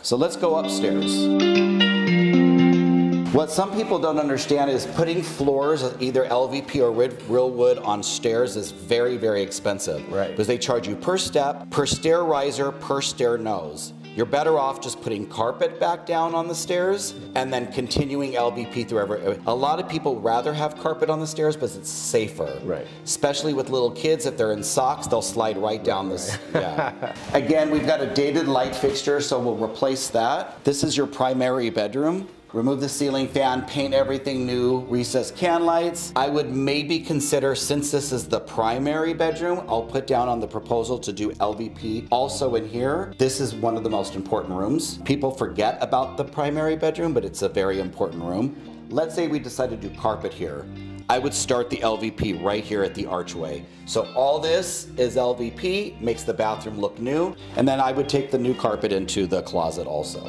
So let's go upstairs. What some people don't understand is putting floors, either LVP or real wood, on stairs is very, very expensive. Right. Because they charge you per step, per stair riser, per stair nose. You're better off just putting carpet back down on the stairs and then continuing LVP through every. A lot of people rather have carpet on the stairs because it's safer. Right. Especially with little kids, if they're in socks, they'll slide right down this. Yeah. Again, we've got a dated light fixture, so we'll replace that. This is your primary bedroom. Remove the ceiling fan, paint everything new, recessed can lights. I would maybe consider, since this is the primary bedroom, I'll put down on the proposal to do LVP also in here. This is one of the most important rooms. People forget about the primary bedroom, but it's a very important room. Let's say we decide to do carpet here. I would start the LVP right here at the archway. So all this is LVP, makes the bathroom look new, and then I would take the new carpet into the closet also.